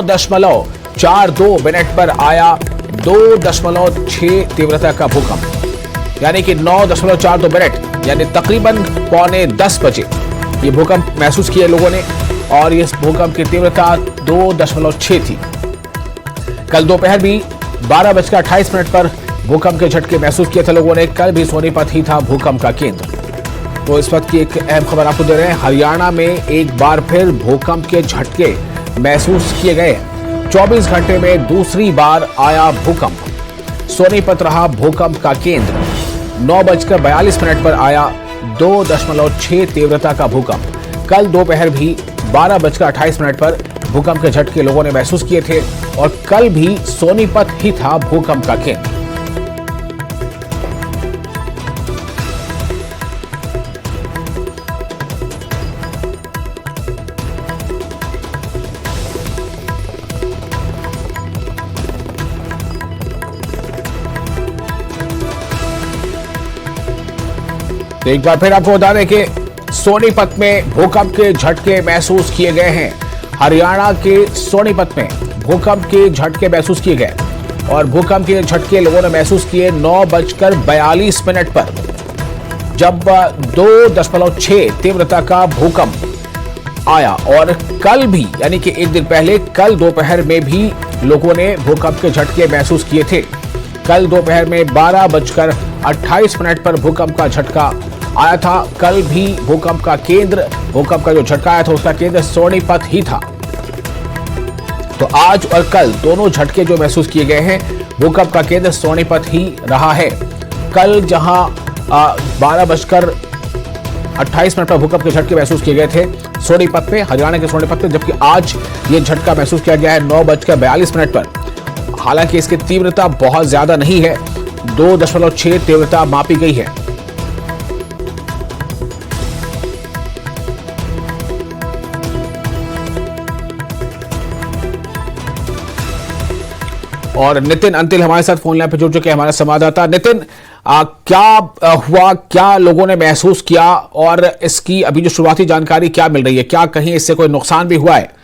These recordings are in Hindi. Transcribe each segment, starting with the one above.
9.42 मिनट पर आया 2.6 तीव्रता का भूकंप, यानी कि 9.42 मिनट यानी तकरीबन 9:45 बजे ये भूकंप महसूस किए लोगों ने और इस भूकंप की तीव्रता 2.6 थी। कल दोपहर भी 12:28 पर भूकंप के झटके महसूस किए थे लोगों ने। कल भी सोनीपत ही था भूकंप का केंद्र। तो इस वक्त की एक अहम खबर आपको दे रहे हैं। हरियाणा में एक बार फिर भूकंप के झटके महसूस किए गए। 24 घंटे में दूसरी बार आया भूकंप। सोनीपत रहा भूकंप का केंद्र। 9:42 पर आया 2.6 तीव्रता का भूकंप। कल दोपहर भी 12:28 पर भूकंप के झटके लोगों ने महसूस किए थे और कल भी सोनीपत ही था भूकंप का केंद्र। तो एक बार फिर आपको बता दें कि सोनीपत में भूकंप के झटके महसूस किए गए हैं। हरियाणा के सोनीपत में भूकंप के झटके महसूस किए गए और भूकंप के झटके लोगों ने महसूस किए 9:42 पर, जब 2.6 तीव्रता का भूकंप आया। और कल भी यानी कि एक दिन पहले कल दोपहर में भी लोगों ने भूकंप के झटके महसूस किए थे। कल दोपहर में 12:28 पर भूकंप का झटका आया था। कल भी भूकंप का जो झटका आया था उसका केंद्र सोनीपत ही था। तो आज और कल दोनों झटके जो महसूस किए गए हैं भूकंप का केंद्र सोनीपत ही रहा है। कल जहां 12:28 पर भूकंप के झटके महसूस किए गए थे सोनीपत में, हरियाणा के सोनीपत में, जबकि आज ये झटका महसूस किया गया है 9:42 पर। हालांकि इसकी तीव्रता बहुत ज्यादा नहीं है, 2.6 तीव्रता मापी गई है। और नितिन अंतिल हमारे साथ फोन लाइन पर जुड़ चुके हैं, हमारा संवाददाता। नितिन, क्या हुआ, क्या लोगों ने महसूस किया और इसकी अभी जो शुरुआती जानकारी क्या मिल रही है, क्या कहीं इससे कोई नुकसान भी हुआ है?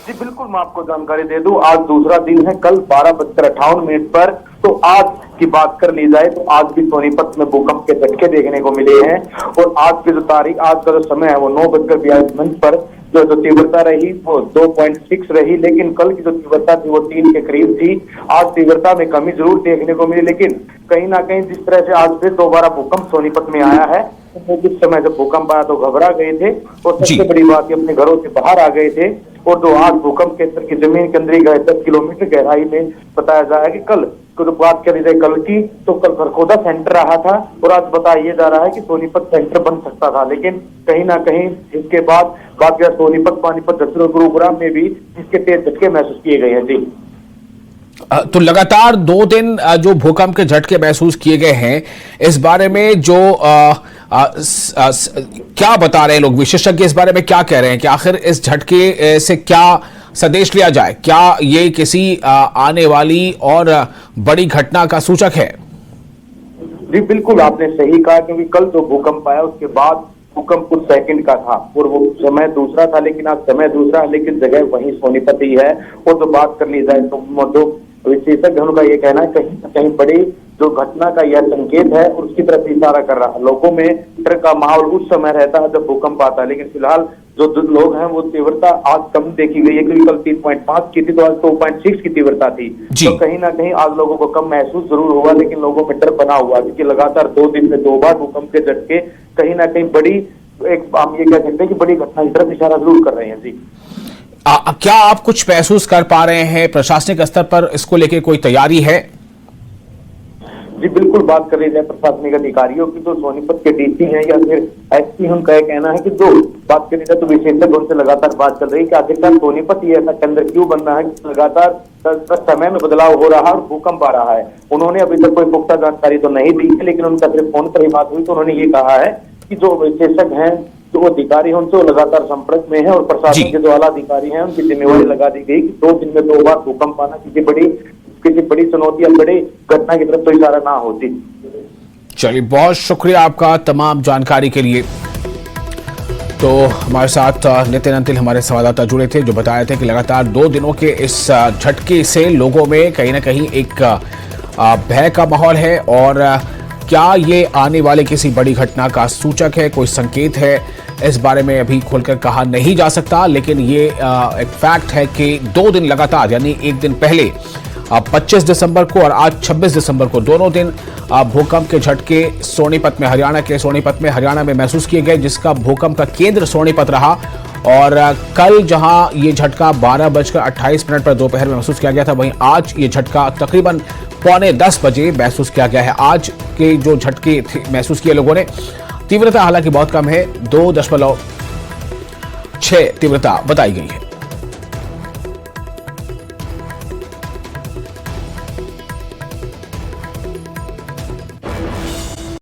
जी बिल्कुल, मैं आपको जानकारी दे दूं। आज दूसरा दिन है। कल 12:58 पर, तो आज की बात कर ली जाए तो आज भी सोनीपत में भूकंप के झटके देखने को मिले हैं। और आज की जो तारीख, आज का जो समय है वो 9:42 पर जो तीव्रता रही वो 2.6 रही, लेकिन कल की जो तीव्रता थी वो 3 के करीब थी। आज तीव्रता में कमी जरूर देखने को मिली, लेकिन कहीं ना कहीं जिस तरह से आज फिर दोबारा भूकंप सोनीपत में आया है, तो जिस समय जब भूकंप आया तो घबरा गए थे और सबसे बड़ी बात अपने घरों से बाहर आ गए थे। और जो आज भूकंप के अंदर की जमीन के अंदर ही गए 10 किलोमीटर गहराई में, बताया जा रहा है कि कल तो बात करी जाए कल की तो कल खरखोदा सेंटर रहा था और आज बताया जा रहा है कि सोनीपत सेंटर बन सकता था, लेकिन कहीं ना कहीं इसके बाद बात किया सोनीपत, पानीपत, जसपुर, गुरुग्राम में भी इसके तेज झटके महसूस किए गए हैं। जी, तो लगातार 2 दिन जो भूकंप के झटके महसूस किए गए हैं, इस बारे में जो क्या बता रहे हैं लोग, विशेषज्ञ इस बारे में क्या कह रहे हैं कि आखिर इस झटके से क्या संदेश लिया जाए? क्या ये किसी आने वाली और बड़ी घटना का सूचक है? जी बिल्कुल, आपने सही कहा, क्योंकि कल जो भूकंप आया उसके बाद भूकंप कुछ सेकंड का था और वो समय दूसरा था, लेकिन आज समय दूसरा है, लेकिन जगह वही सोनीपत ही है। और जो बात कर ली जाए तो विशेषज्ञों का ये कहना है कहीं ना कहीं बड़ी जो घटना का यह संकेत है और उसकी तरफ इशारा कर रहा है। लोगों में डर का माहौल उस समय रहता है जब भूकंप आता है, लेकिन फिलहाल जो लोग हैं वो तीव्रता आज कम देखी गई है, क्योंकि कल 3.5 की थी तो आज 2.6 की तीव्रता थी। तो कहीं ना कहीं आज लोगों को कम महसूस जरूर हुआ, लेकिन लोगों में डर बना हुआ, क्योंकि लगातार 2 दिन में 2 बार भूकंप के झटके कहीं ना कहीं बड़ी, एक हम ये कह सकते हैं कि बड़ी घटना की तरफ इशारा जरूर कर रहे हैं। जी, क्या आप कुछ महसूस कर पा रहे हैं? प्रशासनिक स्तर पर इसको लेकर कोई तैयारी है? जी बिल्कुल, बात कर रही जाए प्रशासनिक अधिकारियों की तो सोनीपत के डीसी हैं या फिर एसपी, उनका यह कहना है कि जो बात करी जाए तो विशेषज्ञ उनसे लगातार बात चल रही है कि आखिरकार सोनीपत ही ऐसा केंद्र क्यों बन रहा है, लगातार समय में बदलाव हो रहा है और भूकंप आ रहा है। उन्होंने अभी तक कोई पुख्ता जानकारी तो नहीं दी है, लेकिन उनका सिर्फ फोन पर ही बात हुई तो उन्होंने ये कहा है कि जो विशेषज्ञ हैं, जो अधिकारी हैं, उनसे लगातार संपर्क में है और प्रशासन के जो आला अधिकारी हैं उनकी जिम्मेवारी लगा दी गई कि 2 दिन में 2 बार भूकंप आना किसी बड़ी चुनौती या बड़ी घटना की तरफ तो इशारा ना होती। चलिए, बहुत शुक्रिया आपका तमाम जानकारी के लिए। तो हमारे साथ नितिन अंतिल हमारे संवाददाता जुड़े थे, जो बताए थे कि लगातार 2 दिनों के इस झटके से लोगों में कहीं ना कहीं एक भय का माहौल है। और क्या ये आने वाले किसी बड़ी घटना का सूचक है, कोई संकेत है, इस बारे में अभी खोलकर कहा नहीं जा सकता। लेकिन ये एक फैक्ट है कि 2 दिन लगातार, यानी एक दिन पहले 25 दिसंबर को और आज 26 दिसंबर को, दोनों दिन भूकंप के झटके सोनीपत में, हरियाणा के सोनीपत में, हरियाणा में महसूस किए गए, जिसका भूकंप का केंद्र सोनीपत रहा। और कल जहां ये झटका 12:28 पर दोपहर में महसूस किया गया था, वहीं आज ये झटका तकरीबन 9:45 बजे महसूस किया गया है। आज के जो झटके महसूस किए लोगों ने, तीव्रता हालांकि बहुत कम है, 2.6 तीव्रता बताई गई है।